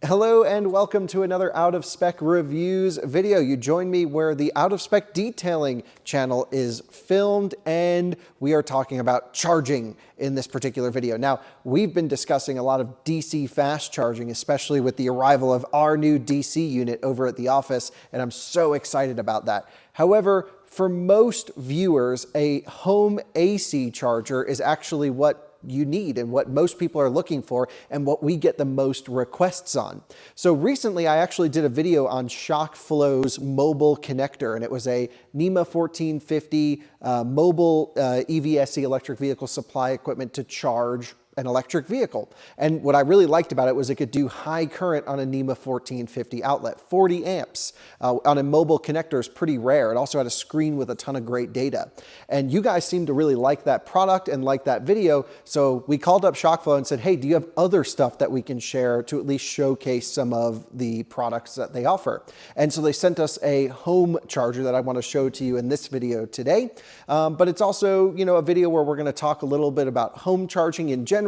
Hello and welcome to another Out of Spec Reviews video. You join me where the Out of Spec Detailing channel is filmed, and we are talking about charging in this particular video. Now, we've been discussing a lot of DC fast charging, especially with the arrival of our new DC unit over at the office, and I'm so excited about that. However, for most viewers, a home AC charger is actually what you need and what most people are looking for and what we get the most requests on. So recently I actually did a video on ShockFlow's mobile connector, and it was a NEMA 1450 mobile EVSE electric vehicle supply equipment to charge an electric vehicle. And what I really liked about it was it could do high current on a NEMA 1450 outlet. 40 amps on a mobile connector is pretty rare. It also had a screen with a ton of great data. And you guys seem to really like that product and like that video. So we called up ShockFlow and said, hey, do you have other stuff that we can share to at least showcase some of the products that they offer? And so they sent us a home charger that I want to show to you in this video today. But it's also, a video where we're going to talk a little bit about home charging in general,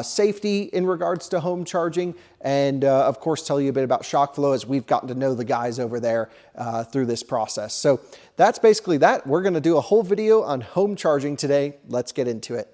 safety in regards to home charging, and of course tell you a bit about ShockFlow as we've gotten to know the guys over there through this process. So that's basically that. We're going to do a whole video on home charging today. Let's get into it.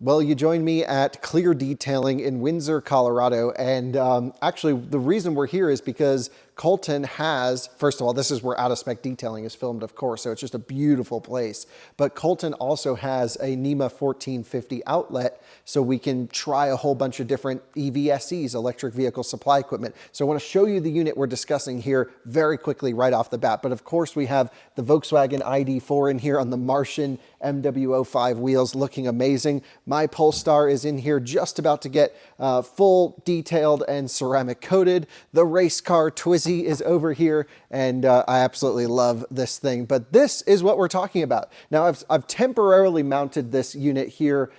Well, you joined me at Clear Detailing in Windsor, Colorado, and actually the reason we're here is because Colton has, first of all, this is where Out of Spec Detailing is filmed, of course, so it's just a beautiful place. But Colton also has a NEMA 1450 outlet, so we can try a whole bunch of different EVSEs, electric vehicle supply equipment. So I want to show you the unit we're discussing here very quickly right off the bat. But of course, we have the Volkswagen ID.4 in here on the Martian MW05 wheels, looking amazing. My Polestar is in here just about to get full detailed and ceramic coated. The race car Twizy is over here, and I absolutely love this thing. But this is what we're talking about. Now, I've temporarily mounted this unit here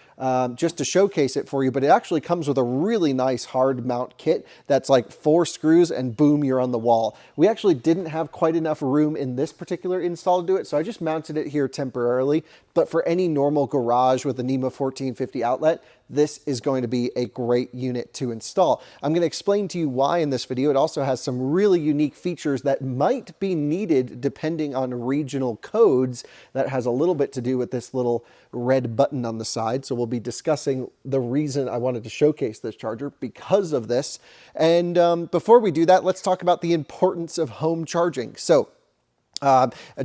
just to showcase it for you, but it actually comes with a really nice hard mount kit that's like 4 screws and boom, you're on the wall. We actually didn't have quite enough room in this particular install to do it, so I just mounted it here temporarily. But for any normal garage with a NEMA 1450 outlet, this is going to be a great unit to install. I'm going to explain to you why in this video. It also has some really unique features that might be needed depending on regional codes. That has a little bit to do with this little red button on the side. So we'll be discussing the reason I wanted to showcase this charger because of this. And before we do that, let's talk about the importance of home charging. So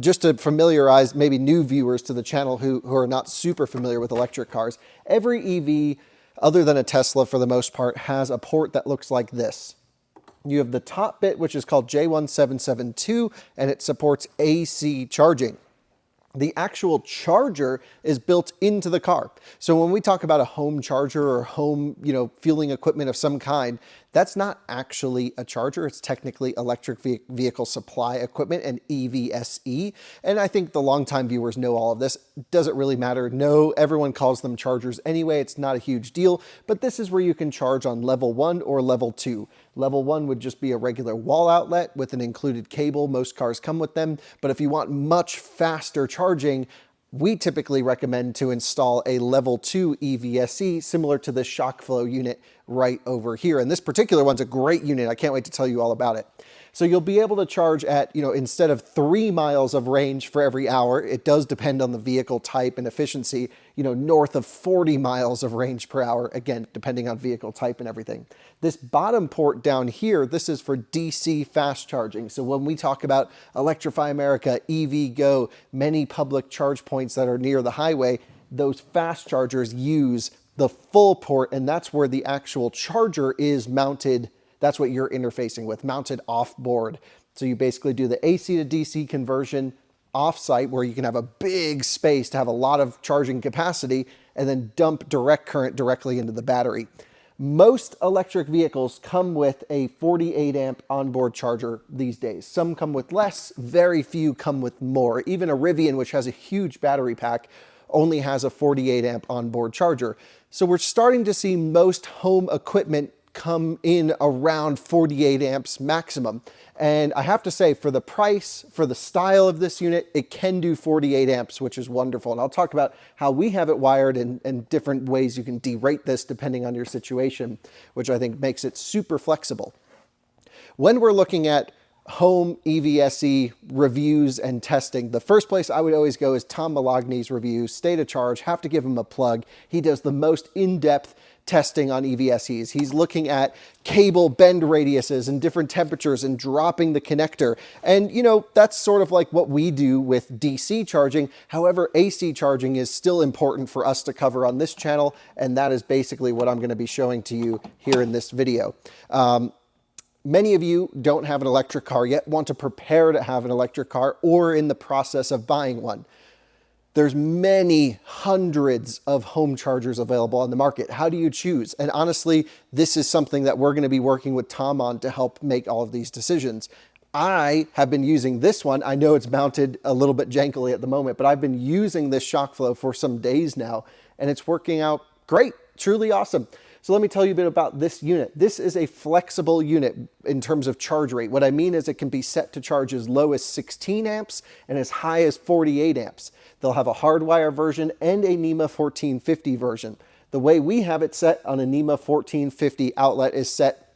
just to familiarize maybe new viewers to the channel who are not super familiar with electric cars, every EV, other than a Tesla for the most part, has a port that looks like this. You have the top bit, which is called J1772, and it supports AC charging. The actual charger is built into the car. So when we talk about a home charger or home, fueling equipment of some kind, that's not actually a charger. It's technically electric vehicle supply equipment, and EVSE. And I think the longtime viewers know all of this. Doesn't really matter. No, everyone calls them chargers anyway. It's not a huge deal, but this is where you can charge on level 1 or level 2. Level 1 would just be a regular wall outlet with an included cable. Most cars come with them. But if you want much faster charging, we typically recommend to install a level 2 EVSE similar to the ShockFlow unit right over here. And this particular one's a great unit. I can't wait to tell you all about it. So you'll be able to charge at, instead of 3 miles of range for every hour, it does depend on the vehicle type and efficiency, north of 40 miles of range per hour, again, depending on vehicle type and everything. This bottom port down here, this is for DC fast charging. So when we talk about Electrify America, EVgo, many public charge points that are near the highway, those fast chargers use the full port, and that's where the actual charger is mounted. That's what you're interfacing with, mounted off board. So you basically do the AC to DC conversion off-site, where you can have a big space to have a lot of charging capacity, and then dump direct current directly into the battery. Most electric vehicles come with a 48 amp onboard charger these days. Some come with less, very few come with more. Even a Rivian, which has a huge battery pack, only has a 48 amp onboard charger. So we're starting to see most home equipment come in around 48 amps maximum. And I have to say, for the price, for the style of this unit, it can do 48 amps, which is wonderful. And I'll talk about how we have it wired and different ways you can derate this depending on your situation, which I think makes it super flexible. When we're looking at home EVSE reviews and testing, the first place I would always go is Tom Malogny's reviews, State of Charge. Have to give him a plug. He does the most in-depth testing on EVSEs. He's looking at cable bend radiuses and different temperatures and dropping the connector. And you know, that's sort of like what we do with DC charging. However, AC charging is still important for us to cover on this channel. And that is basically what I'm going to be showing to you here in this video. Many of you don't have an electric car yet, want to prepare to have an electric car, or in the process of buying one. There's many hundreds of home chargers available on the market. How do you choose? And honestly, this is something that we're going to be working with Tom on to help make all of these decisions. I have been using this one. I know it's mounted a little bit jankily at the moment, but I've been using this ShockFlow for some days now, and it's working out great, truly awesome. So let me tell you a bit about this unit. This is a flexible unit in terms of charge rate. What I mean is it can be set to charge as low as 16 amps and as high as 48 amps. They'll have a hardwire version and a NEMA 1450 version. The way we have it set on a NEMA 1450 outlet is set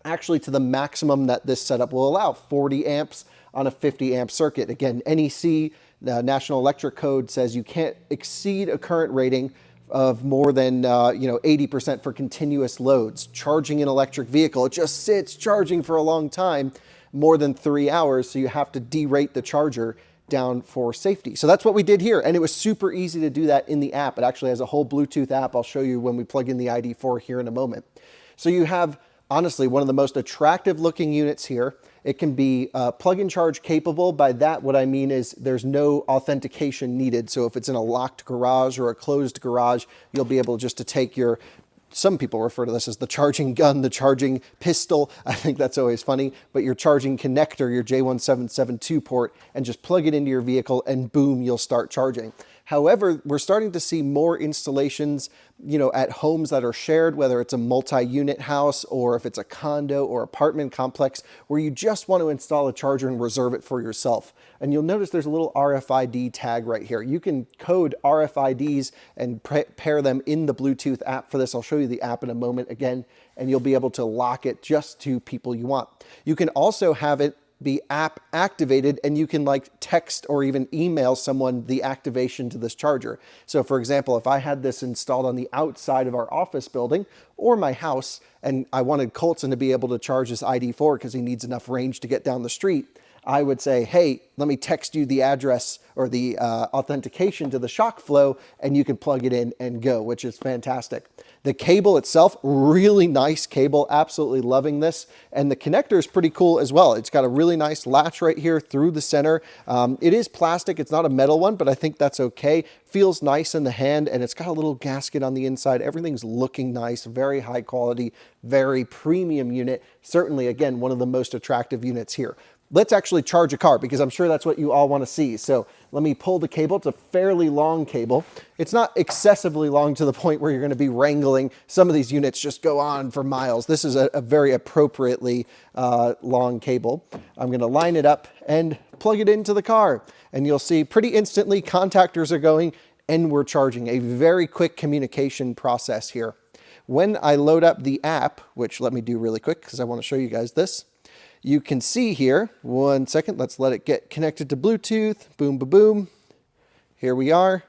actually to the maximum that this setup will allow, 40 amps on a 50 amp circuit. Again, NEC, the National Electric Code, says you can't exceed a current rating of more than 80% for continuous loads. Charging an electric vehicle, it just sits charging for a long time, more than 3 hours, so you have to derate the charger down for safety. So that's what we did here, and it was super easy to do that in the app. It actually has a whole Bluetooth app. I'll show you when we plug in the ID4 here in a moment. So you have, honestly, one of the most attractive looking units here. It can be plug and charge capable. By that, what I mean is there's no authentication needed. So if it's in a locked garage or a closed garage, you'll be able just to take your, some people refer to this as the charging gun, the charging pistol. I think that's always funny, but your charging connector, your J1772 port, and just plug it into your vehicle and boom, you'll start charging. However, we're starting to see more installations, at homes that are shared, whether it's a multi-unit house or if it's a condo or apartment complex, where you just want to install a charger and reserve it for yourself. And you'll notice there's a little RFID tag right here. You can code RFIDs and pair them in the Bluetooth app for this. I'll show you the app in a moment again, and you'll be able to lock it just to people you want. You can also have it be app activated, and you can text or even email someone the activation to this charger. So for example, if I had this installed on the outside of our office building or my house, and I wanted Colton to be able to charge his ID4 because he needs enough range to get down the street, I would say, hey, let me text you the address or the authentication to the ShockFlow, and you can plug it in and go, which is fantastic. The cable itself, really nice cable, absolutely loving this. And the connector is pretty cool as well. It's got a really nice latch right here through the center. It is plastic, it's not a metal one, but I think that's okay. Feels nice in the hand, and it's got a little gasket on the inside. Everything's looking nice, very high quality, very premium unit. Certainly, again, one of the most attractive units here. Let's actually charge a car, because I'm sure that's what you all want to see. So let me pull the cable. It's a fairly long cable. It's not excessively long to the point where you're going to be wrangling. Some of these units just go on for miles. This is a very appropriately long cable. I'm going to line it up and plug it into the car. And you'll see pretty instantly contactors are going and we're charging. A very quick communication process here. When I load up the app, which let me do really quick because I want to show you guys this. You can see here, one second, let's let it get connected to Bluetooth. Boom, boom, boom. Here we are.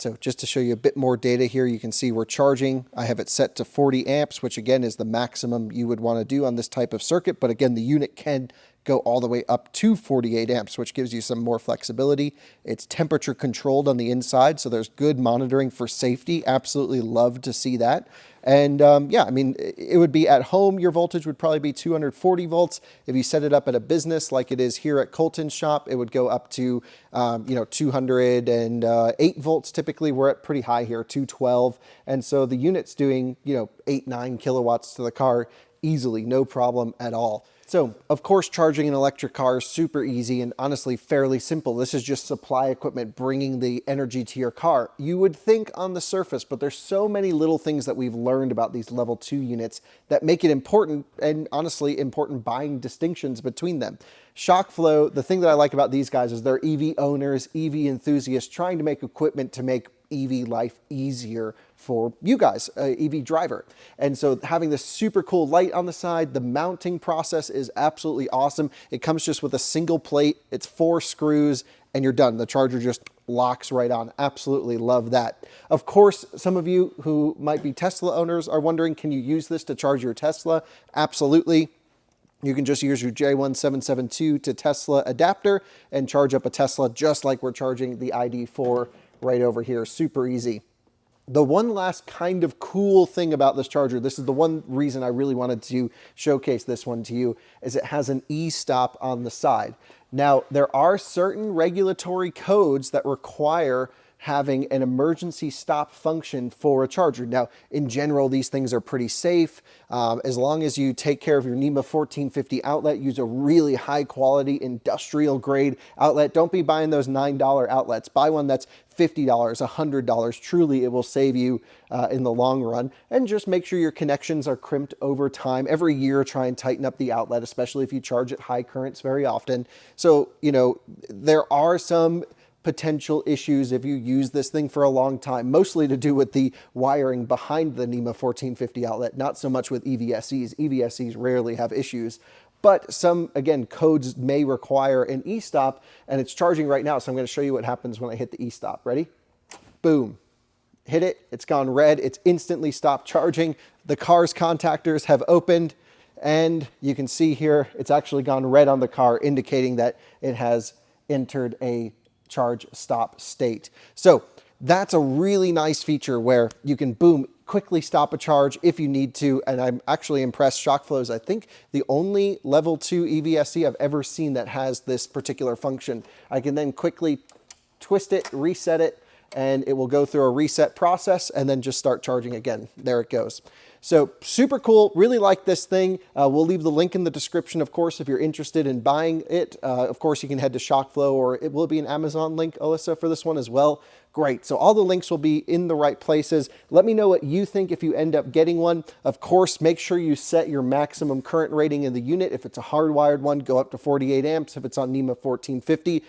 So just to show you a bit more data here, you can see we're charging. I have it set to 40 amps, which again is the maximum you would want to do on this type of circuit. But again, the unit can go all the way up to 48 amps, which gives you some more flexibility. It's temperature controlled on the inside, so there's good monitoring for safety. Absolutely love to see that. And yeah, I mean, it would be at home, your voltage would probably be 240 volts. If you set it up at a business like it is here at Colton's shop, it would go up to 208 volts. Typically, we're at pretty high here, 212. And so the unit's doing 8-9 kilowatts to the car easily, no problem at all. So, of course, charging an electric car is super easy and honestly fairly simple. This is just supply equipment bringing the energy to your car. You would think on the surface, but there's so many little things that we've learned about these level 2 units that make it important, and honestly important buying distinctions between them. ShockFlow, the thing that I like about these guys is they're EV owners, EV enthusiasts trying to make equipment to make EV life easier for you guys, EV driver. And so having this super cool light on the side, the mounting process is absolutely awesome. It comes just with a single plate, it's 4 screws, and you're done. The charger just locks right on. Absolutely love that. Of course, some of you who might be Tesla owners are wondering, can you use this to charge your Tesla? Absolutely. You can just use your J1772 to Tesla adapter and charge up a Tesla just like we're charging the ID4 right over here. Super easy. The one last kind of cool thing about this charger, this is the one reason I really wanted to showcase this one to you, is it has an e-stop on the side. Now, there are certain regulatory codes that require having an emergency stop function for a charger. Now, in general, these things are pretty safe. As long as you take care of your NEMA 1450 outlet, use a really high quality industrial grade outlet. Don't be buying those $9 outlets. Buy one that's $50, $100. Truly, it will save you in the long run. And just make sure your connections are crimped over time. Every year, try and tighten up the outlet, especially if you charge at high currents very often. So, you know, there are some potential issues if you use this thing for a long time, mostly to do with the wiring behind the NEMA 1450 outlet, not so much with EVSEs. EVSEs rarely have issues, but some, again, codes may require an e-stop, and it's charging right now, so I'm going to show you what happens when I hit the e-stop. Ready? Boom. Hit it, it's gone red, it's instantly stopped charging. The car's contactors have opened, and you can see here, it's actually gone red on the car, indicating that it has entered a charge stop state. So that's a really nice feature where you can, boom, quickly stop a charge if you need to. And I'm actually impressed. ShockFlow is, I think, the only level 2 EVSE I've ever seen that has this particular function. I can then quickly twist it, reset it, and it will go through a reset process and then just start charging again. There it goes. So super cool, really like this thing. We'll leave the link in the description, of course, if you're interested in buying it. Of course, you can head to ShockFlow, or it will be an Amazon link, Alyssa, for this one as well. Great, so all the links will be in the right places. Let me know what you think if you end up getting one. Of course, make sure you set your maximum current rating in the unit. If it's a hardwired one, go up to 48 amps. If it's on NEMA 1450,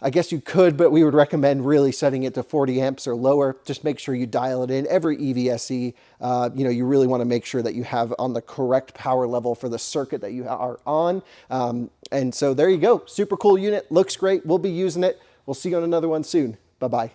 I guess you could, but we would recommend really setting it to 40 amps or lower. Just make sure you dial it in. Every EVSE, you really want to make sure that you have on the correct power level for the circuit that you are on. And so there you go. Super cool unit. Looks great. We'll be using it. We'll see you on another one soon. Bye-bye.